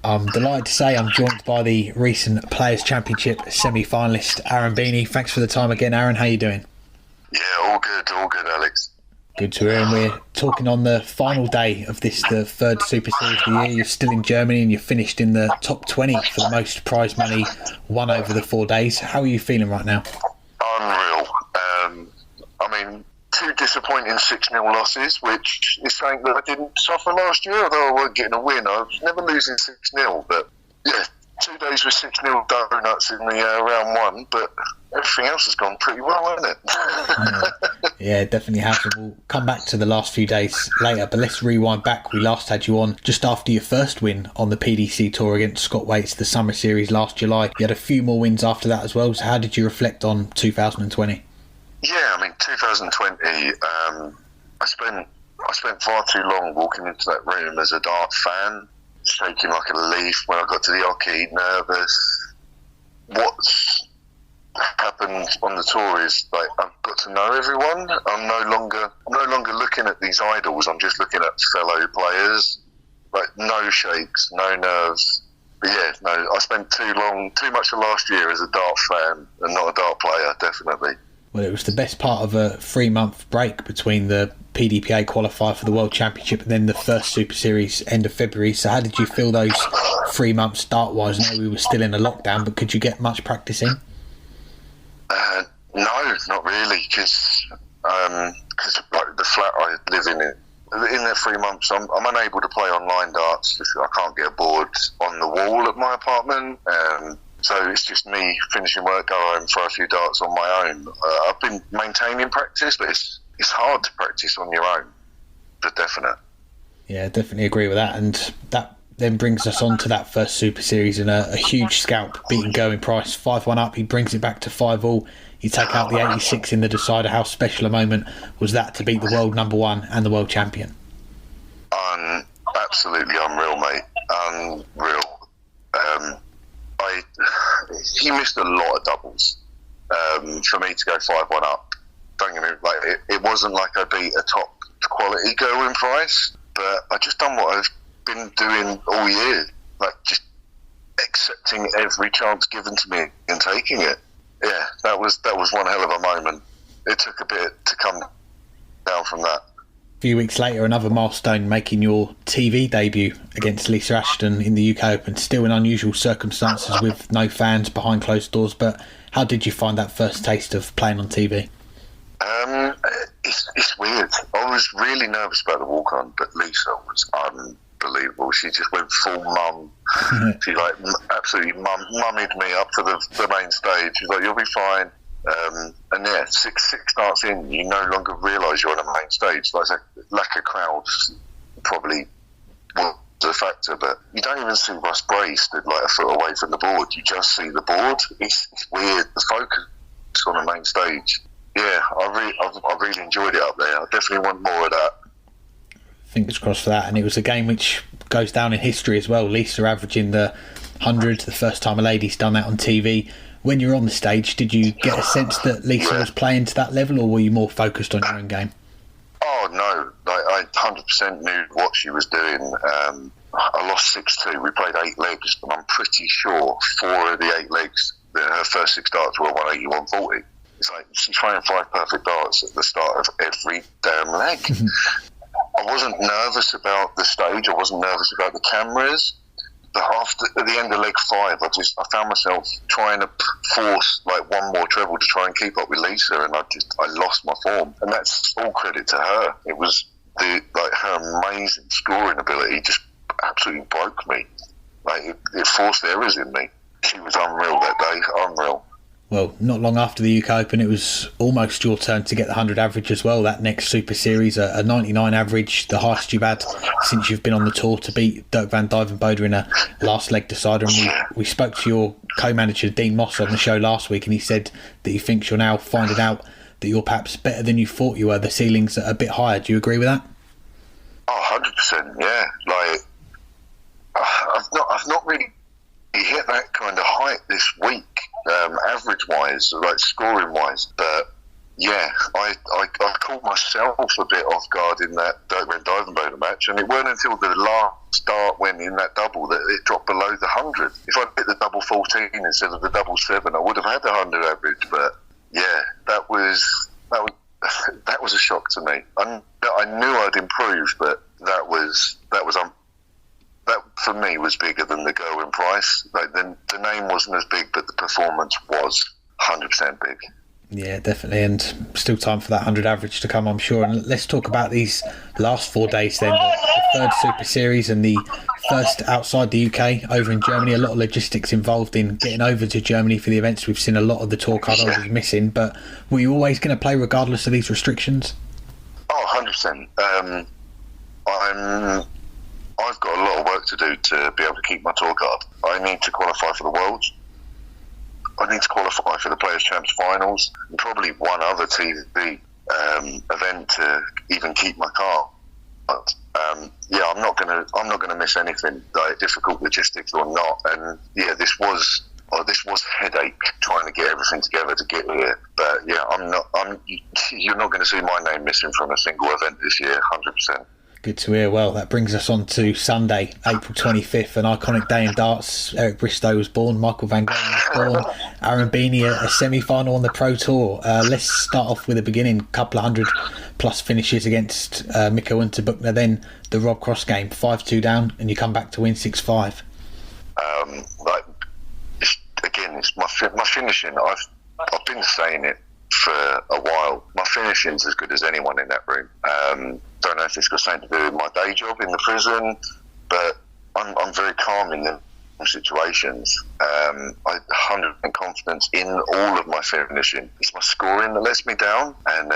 I'm delighted to say I'm joined by the recent Players' Championship semi-finalist Aaron Beeney. Thanks for the time again, Aaron. How are you doing? Yeah, all good, Alex. Good to hear. And we're talking on the final day of this, the third Super Series of the year. You're still in Germany and you're finished in the top 20 for the most prize money won over the 4 days. How are you feeling right now? Unreal. Two disappointing 6-0 losses, which is something that I didn't suffer last year, although I weren't getting a win. I was never losing 6-0, but yeah, 2 days with 6-0 donuts in the round one, but everything else has gone pretty well, hasn't it? Yeah, it definitely has. We'll come back to the last few days later, but let's rewind back. We last had you on just after your first win on the PDC Tour against Scott Waite's the Summer Series last July. You had a few more wins after that as well, so how did you reflect on 2020? Yeah, 2020, I spent far too long walking into that room as a dart fan, shaking like a leaf when I got to the hockey, nervous. What's happened on the tour is like I've got to know everyone. I'm no longer looking at these idols. I'm just looking at fellow players. Like no shakes, no nerves. But yeah, I spent too much of last year as a dart fan and not a dart player, definitely. Well, it was the best part of a 3-month break between the PDPA qualifier for the World Championship and then the first Super Series end of February. So how did you feel those 3 months start-wise? I know we were still in a lockdown, but could you get much practice in? No, not really, because like the flat I live in that 3 months, I'm unable to play online darts. I can't get a board on the wall at my apartment. So it's just me finishing work, go home, throw a few darts on my own. I've been maintaining practice, but it's hard to practice on your own, for definite. Yeah, definitely agree with that. And that then brings us on to that first Super Series and a huge scalp, beating Gerwyn Price 5-1 up. He brings it back to 5-all. You take out the 86 in the decider. How special a moment was that to beat the world number one and the world champion? Absolutely unreal, mate. Unreal. He missed a lot of doubles for me to go 5-1 up. Don't get me wrong, it wasn't like I beat a top quality Gerwyn Price, but I just done what I've been doing all year, like just accepting every chance given to me and taking it. Yeah, that was one hell of a moment. It took a bit to come down from that. A few weeks later, another milestone, making your TV debut against Lisa Ashton in the UK Open, still in unusual circumstances with no fans behind closed doors. But how did you find that first taste of playing on TV? It's weird. I was really nervous about the walk-on, but Lisa was unbelievable. She just went full mum. She absolutely mummied me up to the main stage. She's like, "You'll be fine." And yeah, six starts in, you no longer realise you're on a main stage. Like lack of crowds probably was a factor, but you don't even see Russ Bray stood like a foot away from the board. You just see the board. It's weird. The focus on the main stage. Yeah, I really enjoyed it up there. I definitely want more of that. Fingers crossed for that. And it was a game which goes down in history as well. Lisa averaging the 100, the first time a lady's done that on TV. When you were on the stage, did you get a sense that Lisa was playing to that level, or were you more focused on your own game? Oh, no. I 100% knew what she was doing. I lost 6-2. We played 8 legs, and I'm pretty sure 4 of the 8 legs, her first 6 darts were 180, 140. It's like she's throwing 5 perfect darts at the start of every damn leg. I wasn't nervous about the stage. I wasn't nervous about the cameras. At the end of leg 5, I found myself trying to force like one more treble to try and keep up with Lisa, and I lost my form. And that's all credit to her. It was her amazing scoring ability just absolutely broke me. Like it forced errors in me. She was unreal that day. Unreal. Well, not long after the UK Open, it was almost your turn to get the 100 average as well. That next Super Series, a 99 average, the highest you've had since you've been on the tour, to beat Dirk van Dijvenbode in a last leg decider. And we spoke to your co-manager, Dean Moss, on the show last week, and he said that he thinks you're now finding out that you're perhaps better than you thought you were. The ceiling's a bit higher. Do you agree with that? Oh, 100%, yeah. Like, I've not really hit that kind of height this week, average-wise, like scoring-wise. But yeah, I caught myself a bit off guard in that Dirk van Dijvenbode match, and it weren't until the start went in that double that it dropped below the 100. If I'd hit the double 14 instead of the double 7, I would have had the 100 average. But yeah, that was a shock to me. I knew I'd improved, but that for me was bigger than the Gerwin price. Like the name wasn't as big, but the performance was 100% big. Yeah, definitely, and still time for that 100 average to come, I'm sure. And let's talk about these last 4 days then. The third Super Series and the first outside the UK, over in Germany. A lot of logistics involved in getting over to Germany for the events. We've seen a lot of the tour card holders missing, but were you always going to play regardless of these restrictions? Oh, 100%. I've got a lot of work to do to be able to keep my tour card. I need to qualify for the Worlds. I need to qualify for the Players' Champs finals, and probably one other TV event to even keep my card. But yeah, I'm not gonna miss anything, like difficult logistics or not. And yeah, this was headache trying to get everything together to get here. But yeah, you're not going to see my name missing from a single event this year, 100%. Good to hear. Well, that brings us on to Sunday, April 25th, an iconic day in darts. Eric Bristow was born, Michael Van Gogh was born, Aaron Beeney a semi-final on the Pro Tour. Let's start off with the beginning, couple of 100+ finishes against Mikko Unterbuchner, then the Rob Cross game, 5-2 down, and you come back to win 6-5. It's my finishing. I've been saying it for a while. My finishing's as good as anyone in that room. Don't know if it's got something to do with my day job in the prison, but I'm very calm in the situations. I 100% confidence in all of my finishing. It's my scoring that lets me down. And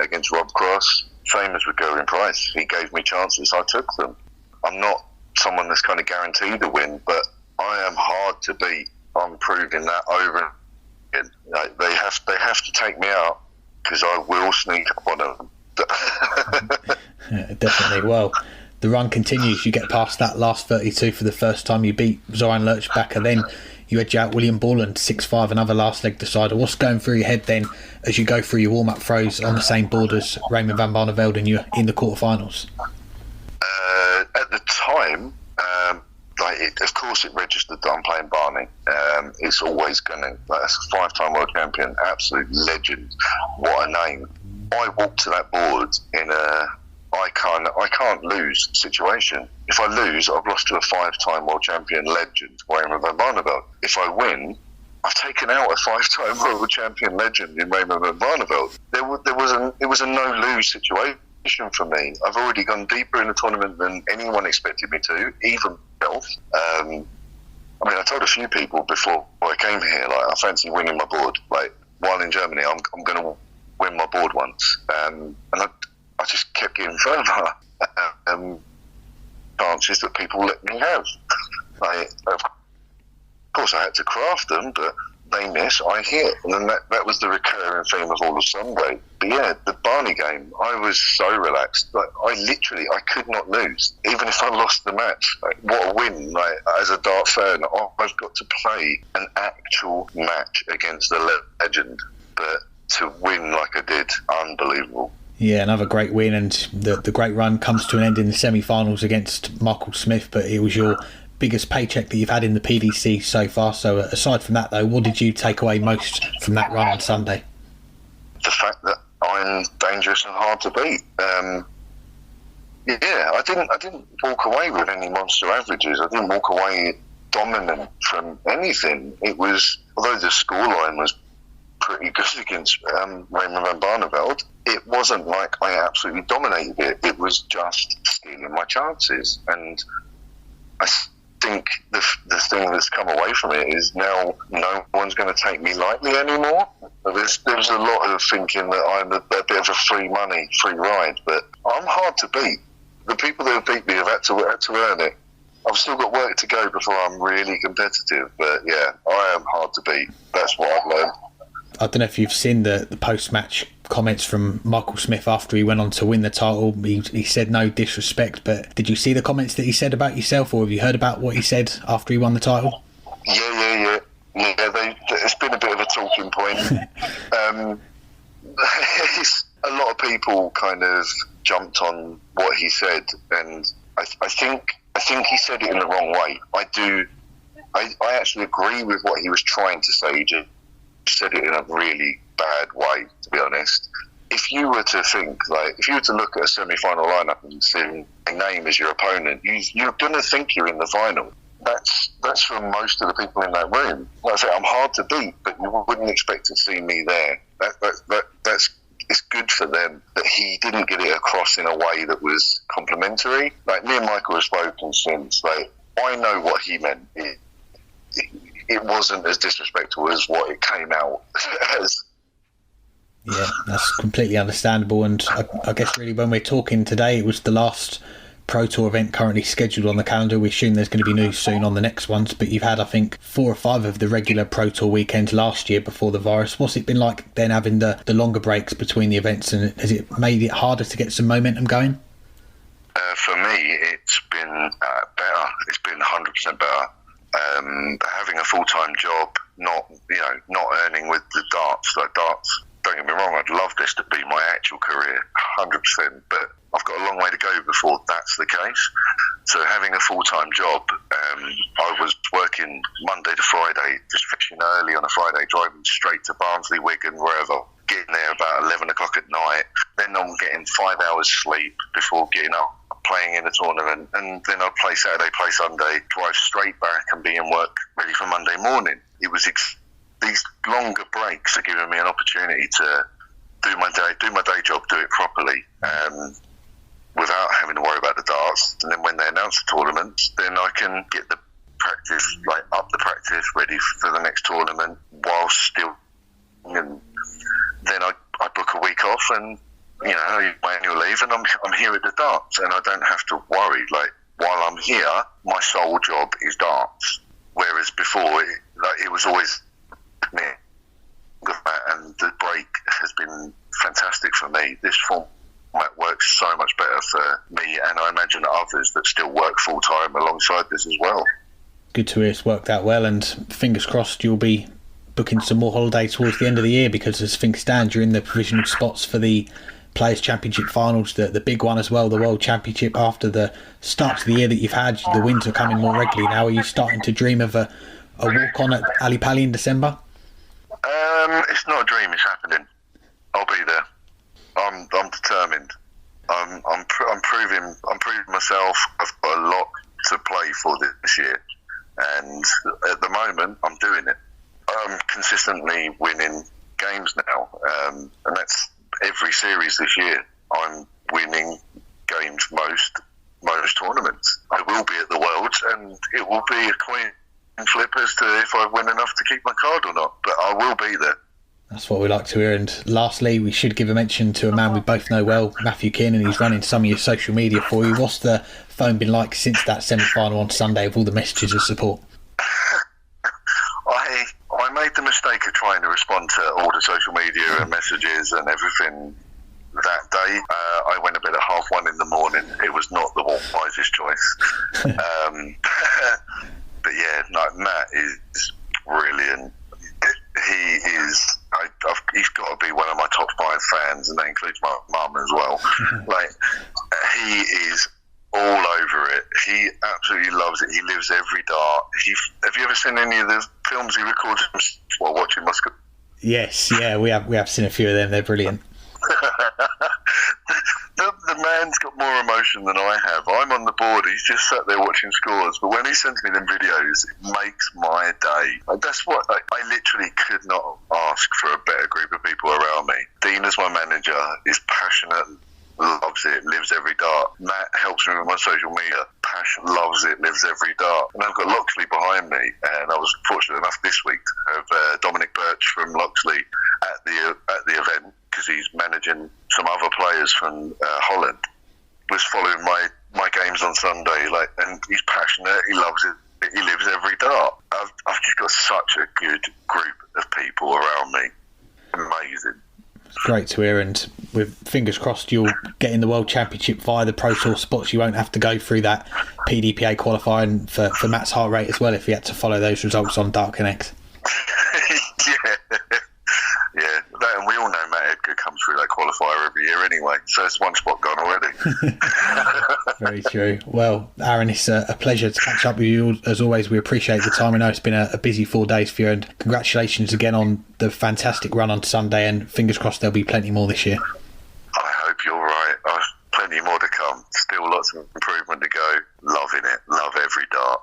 against Rob Cross, same as with Gerwin Price, he gave me chances, I took them. I'm not someone that's kind of guaranteed a win, but I am hard to beat. I'm proving that over and again. Like, they have to take me out, because I will sneak up on them. Yeah, definitely. Well, the run continues. You get past that last 32 for the first time. You beat Zoran Lerchbacher, then you edge out William Borland 6-5, another last leg decider. What's going through your head then as you go through your warm-up throws on the same board as Raymond van Barneveld and you're in the quarterfinals? At the time, of course it registered that I'm playing Barney. It's always going to, that's a 5-time world champion, absolute legend. What a name. I walked to that board in a I can't lose situation. If I lose, I've lost to a 5-time world champion legend, Raymond van Barneveld. If I win, I've taken out a 5-time world champion legend in Raymond van Barneveld. It was a no-lose situation for me. I've already gone deeper in the tournament than anyone expected me to, even myself. I told a few people before I came here, I fancy winning my board. While in Germany, I'm going to win my board once. And I just kept getting further chances that people let me have. Of course, I had to craft them, but they miss, I hit. And then that was the recurring theme of all of Sunday. But yeah, the Barney game, I was so relaxed. I could not lose. Even if I lost the match, what a win. As a dart fan, I've got to play an actual match against the legend. But to win like I did, unbelievable. Yeah, another great win, and the great run comes to an end in the semi-finals against Michael Smith, but it was your biggest paycheck that you've had in the PDC so far. So aside from that, though, what did you take away most from that run on Sunday? The fact that I'm dangerous and hard to beat. I didn't walk away with any monster averages. I didn't walk away dominant from anything. It was, although the scoreline was pretty good against Raymond van Barneveld, it wasn't like I absolutely dominated it. It was just stealing my chances. And I think the thing that's come away from it is now no one's going to take me lightly anymore. There's a lot of thinking that I'm a bit of a free ride, but I'm hard to beat. The people that have beat me have had to earn it. I've still got work to go before I'm really competitive, but yeah, I am hard to beat. That's what I've learned. I don't know if you've seen the post-match comments from Michael Smith after he went on to win the title. He said no disrespect, but did you see the comments that he said about yourself, or have you heard about what he said after he won the title? Yeah. It's been a bit of a talking point. A lot of people kind of jumped on what he said, and I think I think he said it in the wrong way. I actually agree with what he was trying to say. He just said it in a really bad way, to be honest. If you were to think, like, if you were to look at a semi-final lineup and see a name as your opponent, you're going to think you're in the final. That's for most of the people in that room. Like I say, I'm hard to beat, but you wouldn't expect to see me there. That's it's good for them that he didn't get it across in a way that was complimentary. Like, me and Michael have spoken since. Like, I know what he meant. It wasn't as disrespectful as what it came out as. Yeah, that's completely understandable. And I guess really when we're talking today, it was the last Pro Tour event currently scheduled on the calendar. We assume there's going to be news soon on the next ones, but you've had, I think, 4 or 5 of the regular Pro Tour weekends last year before the virus. What's it been like then having the longer breaks between the events, and has it made it harder to get some momentum going? For me, it's been better. It's been 100% better. Having a full-time job, not earning with the darts. Like, darts, don't get me wrong, I'd love this to be my actual career, 100%, but I've got a long way to go before that's the case. So having a full-time job, I was working Monday to Friday, just finishing early on a Friday, driving straight to Barnsley, Wigan, wherever, getting there about 11 o'clock at night, then I'm getting 5 hours sleep before getting up, playing in a tournament, and then I'd play Saturday, play Sunday, drive straight back and be in work ready for Monday morning. It was these longer breaks are giving me an opportunity to do my day job, do it properly, without having to worry about the darts. And then when they announce the tournaments, then I can get the practice, like up the practice, ready for the next tournament, while still. And then I book a week off, and my annual leave, and I'm here at the darts, and I don't have to worry. Like, while I'm here, my sole job is darts. Whereas before, it was always me. And the break has been fantastic for me. This format works so much better for me, and I imagine others that still work full time alongside this as well. Good to hear it's worked out well, and fingers crossed you'll be booking some more holiday towards the end of the year, because as things stand, you're in the provisional spots for the Players' Championship finals, the big one as well, the World Championship. After the start to the year that you've had, the wins are coming more regularly now. Are you starting to dream of a walk-on at Ali Pali in December? It's not a dream, it's happening. I'll be there. I'm determined. I'm proving myself. I've got a lot to play for this year, and at the moment I'm doing it. I'm consistently winning games now, and that's every series this year. I'm winning games most tournaments. I will be at the Worlds, and it will be a coin flip as to if I win enough to keep my card or not, but I will be there. That's what we like to hear. And lastly, we should give a mention to a man we both know well, Matthew Kiernan. He's running some of your social media for you. What's the phone been like since that semi-final on Sunday with all the messages of support? I made the mistake of trying to respond to all the social media and messages and everything that day. I went a bit at 1:30 in the morning. It was not the wisest choice. But yeah, no, Matt is brilliant. He's got to be one of my top 5 fans, and that includes my mum as well. Like, he is all over it. He absolutely loves it. He lives every dart. Have you ever seen any of the films he records while watching Muscat? Yes, yeah, we have seen a few of them. They're brilliant. The man's got more emotion than I have. I'm on the board. He's just sat there watching scores. But when he sends me them videos, it makes my day. Like, that's what I literally could not ask for a better group of people around me. Dean, as my manager, is passionate, loves it, lives every dart. Matt helps me with my social media. Passion, loves it, lives every dart. And I've got Loxley behind me, and I was fortunate enough this week to have Dominic Birch from Loxley at the event, because he's managing some other players from Holland. Was following my games on Sunday, and he's passionate. He loves it. He lives every dart. I've just got such a good group of people around me. Amazing. Great to hear, and with fingers crossed you'll get in the World Championship via the Pro Tour spots. You won't have to go through that PDPA qualifying for Matt's heart rate as well, if he had to follow those results on Dart Connect. Yeah, that, and we all know Matt Edgar comes through that qualifier every year anyway. So it's one spot gone already. Very true. Well, Aaron, it's a pleasure to catch up with you. As always, we appreciate the time. I know it's been a busy 4 days for you, and congratulations again on the fantastic run on Sunday, and fingers crossed there'll be plenty more this year. I hope you're right. Plenty more to come. Still lots of improvement to go. Loving it. Love every dart.